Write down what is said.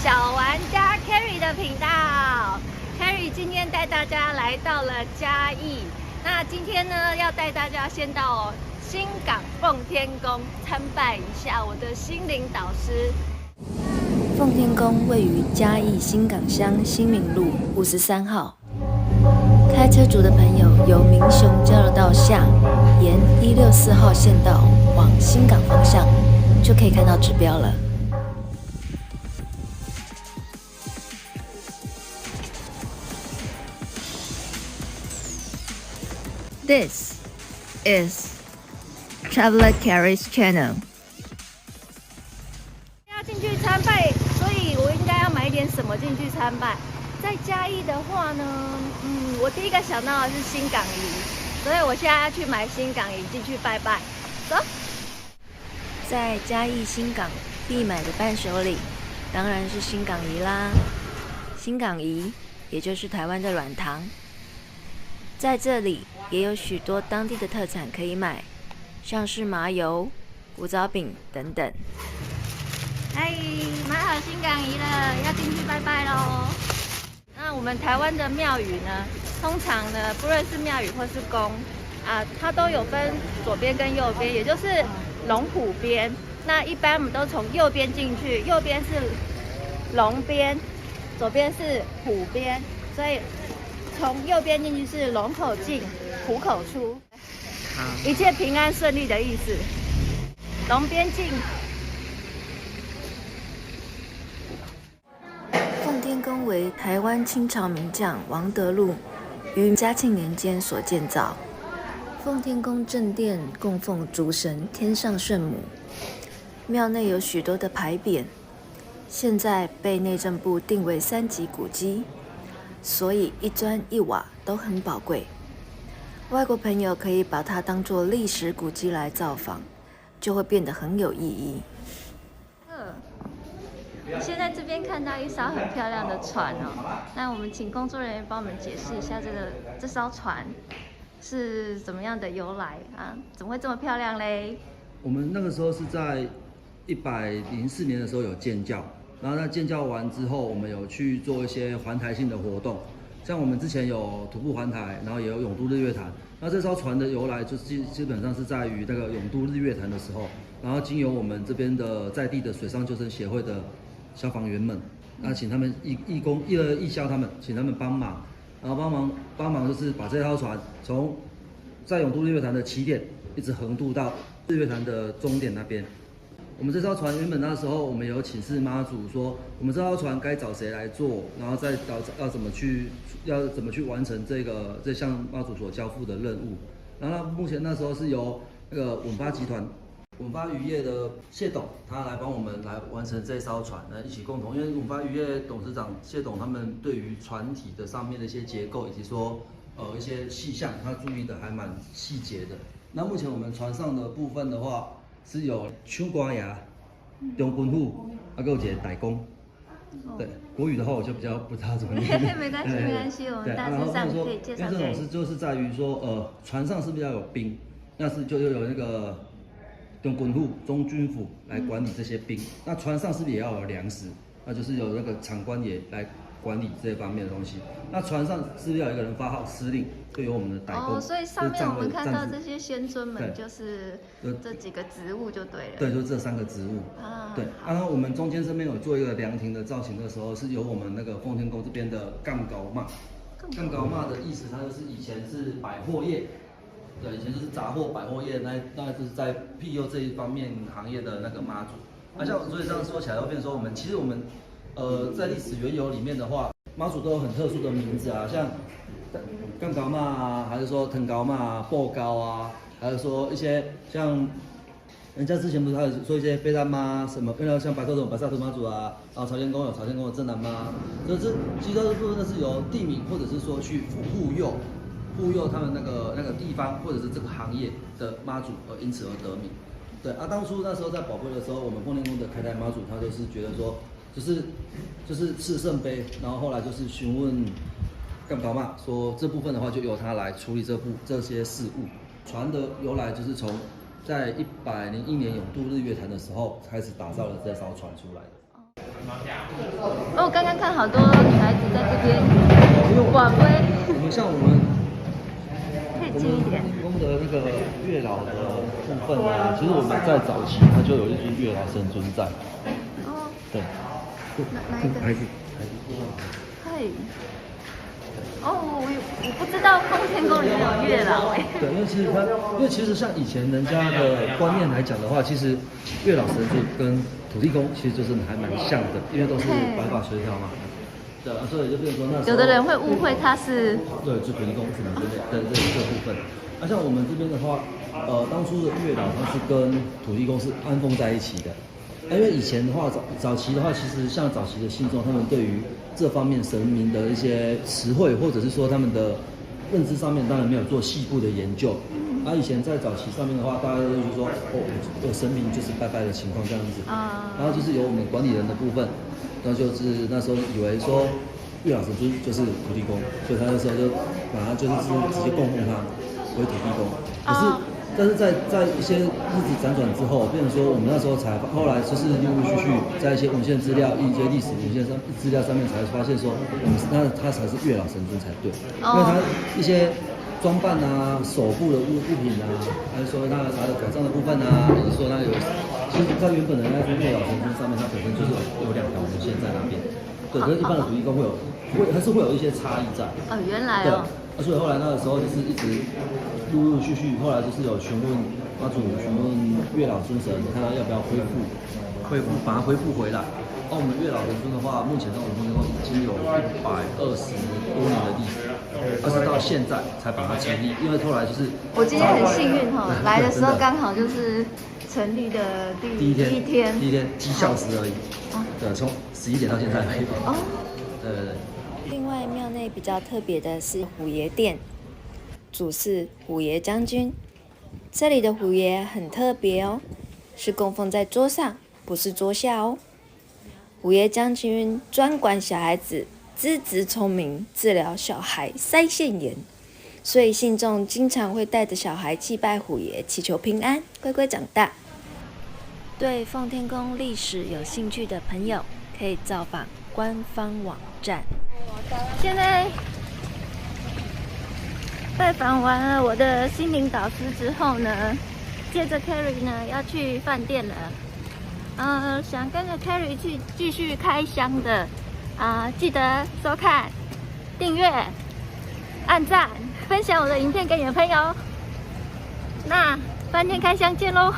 小玩家 Carry 的频道。Carry 今天带大家来到了嘉义，那今天呢要带大家先到新港奉天宫参拜一下我的心灵导师。奉天宫位于嘉义新港乡新民路53号。开车族的朋友由民雄交流道下，沿164号县道往新港方向，就可以看到指标了。This is Traveler Carrie's channel。要进去参拜，所以我应该要买点什么进去参拜。在嘉义的话呢，我第一个想到的是新港鱼，所以我现在要去买新港鱼进去拜拜。走。在嘉义新港必买的伴手礼，当然是新港鱼啦。新港鱼也就是台湾的软糖，在这里也有许多当地的特产可以买，像是麻油、古早饼等等。哎，买好新港鱼了，要进去拜拜喽。那我们台湾的庙宇呢，通常呢，不论是庙宇或是宫啊，它都有分左边跟右边，也就是龙虎边。那一般我们都从右边进去，右边是龙边，左边是虎边，所以从右边进去是龙口进，虎口出，一切平安顺利的意思。龙边进。奉天宫为台湾清朝名将王德禄于嘉庆年间所建造。奉天宫正殿供奉主神天上圣母，庙内有许多的牌匾，现在被内政部定为3级古迹，所以一砖一瓦都很宝贵。外国朋友可以把它当作历史古迹来造访，就会变得很有意义。现在这边看到一艘很漂亮的船哦，那我们请工作人员帮我们解释一下这艘船是怎么样的由来啊？怎么会这么漂亮嘞？我们那个时候是在104年的时候有建教，然后在建教完之后，我们有去做一些环台性的活动，像我们之前有徒步环台，然后也有泳渡日月潭。那这艘船的由来就是基本上是在于那个泳渡日月潭的时候，然后经由我们这边的在地的水上救生协会的消防员们，那请他们义消他们，请他们帮忙，然后帮忙就是把这艘船从在泳渡日月潭的起点一直横渡到日月潭的终点那边。我们这艘船原本那时候我们有请示妈祖说，我们这艘船该找谁来做，然后再要怎么去完成这项妈祖所交付的任务。然后目前那时候是由那个稳发集团。稳发渔业的谢董，他来帮我们来完成这艘船，一起共同。因为稳发渔业董事长谢董他们对于船体的上面的一些结构以及说一些细项，他注意的还蛮细节的。那目前我们船上的部分的话，是有秋瓜芽、中军府，还有一个代工。对，国语的话我就比较不知道怎么念。没关系，没关系，我们大致上可以介绍给。这种就是在于说，船上是不是要有兵？那是就有那个。用中军府来管理这些兵，那船上是不是也要有粮食？那就是有那个长官也来管理这方面的东西。那船上是不是要有一个人发号施令，就由我们的代工。所以上面我们看到这些仙尊们，就是这几个职务就对了。对，就这3个职务。对。然后我们中间这边有做一个凉亭的造型的时候，是由我们那个奉天宫这边的杠高骂。杠高骂的意思，它就是以前是百货业。对，以前就是杂货百货业，那就是在庇佑这一方面行业的那个妈祖。像所以这样说起来，会变成说其实我们在历史缘由里面的话，妈祖都有很特殊的名字啊，像杠高妈啊，还是说藤高妈、爆高啊，还有说一些像人家之前不是还有说一些飞丹妈什么，像白头这白沙屯妈祖啊，然后朝天宫有朝天宫的正南妈，所以这其实部分呢是由地名或者是说去护佑他们那个地方或者是这个行业的妈祖，因此而得名。对啊，当初那时候在宝贝的时候，我们奉天宫的开台妈祖，他就是觉得说，就是赐圣杯，然后后来就是询问干宝妈说这部分的话就由他来处理这些事务。船的由来就是从在101年泳渡日月潭的时候开始打造了这艘船出来的。哦，我刚刚看好多女孩子在这边广播，我们像我们可以近一点。土地公的那个月老的部分呢，其实我们在早期它就有一尊月老神尊在。哦，对，哪一个？孩子。嘿。哦，我不知道奉天宫里面有月老哎。对，因为其实像以前人家的观念来讲的话，其实月老神尊跟土地公其实就是还蛮像的，因为都是白发垂髫嘛。对，所以就变成说那时候有的人会误会他是对，就土地公什么之类的这个部分。那像我们这边的话，当初的月老他是跟土地公是安奉在一起的。因为以前的话，早期的话，其实像早期的信众，他们对于这方面神明的一些词汇，或者是说他们的认知上面，当然没有做细部的研究。以前在早期上面的话，大家都是说，有神明就是拜拜的情况这样子。然后就是有我们管理人的部分，那就是那时候以为说月老神尊就是土地公，所以他那时候就把他就是直接供奉他为土地公。但是在一些日子辗转之后，变成说我们那时候后来就是陆陆续续在一些文献资料、一些历史文献资料上面才发现说，那他才是月老神尊才对，因为他一些装扮啊、手部的物品啊，还是说他的拐杖的部分啊，或者说其实他原本的那尊月老神尊上面，它本身就是有2条纹线在那边，对，跟一般的土地公还是会有一些差异在。原来哦。所以后来那个时候就是一直陆陆续续，后来就是有询问妈祖、询问月老尊神，看他要不要把它恢复回来。我们月老神尊的话，目前在我们丰天宫已经有120多年的历史，是到现在才把它成立。因为后来就是我今天很幸运哈，来的时候刚好就是成立的第一天几小时而已。对，从11点到现在而已。对。另外，庙内比较特别的是虎爷殿，主是虎爷将军。这里的虎爷很特别哦，是供奉在桌上，不是桌下哦。虎爷将军专管小孩子资质聪明，治疗小孩腮腺炎，所以信众经常会带着小孩祭拜虎爷，祈求平安，乖乖长大。对奉天宫历史有兴趣的朋友，可以造访官方网站。现在拜访完了我的心灵导师之后呢，接着 Carrie 呢要去饭店了。想跟着 Carrie 去继续开箱的记得收看、订阅、按赞、分享我的影片给你的朋友。那饭店开箱见喽！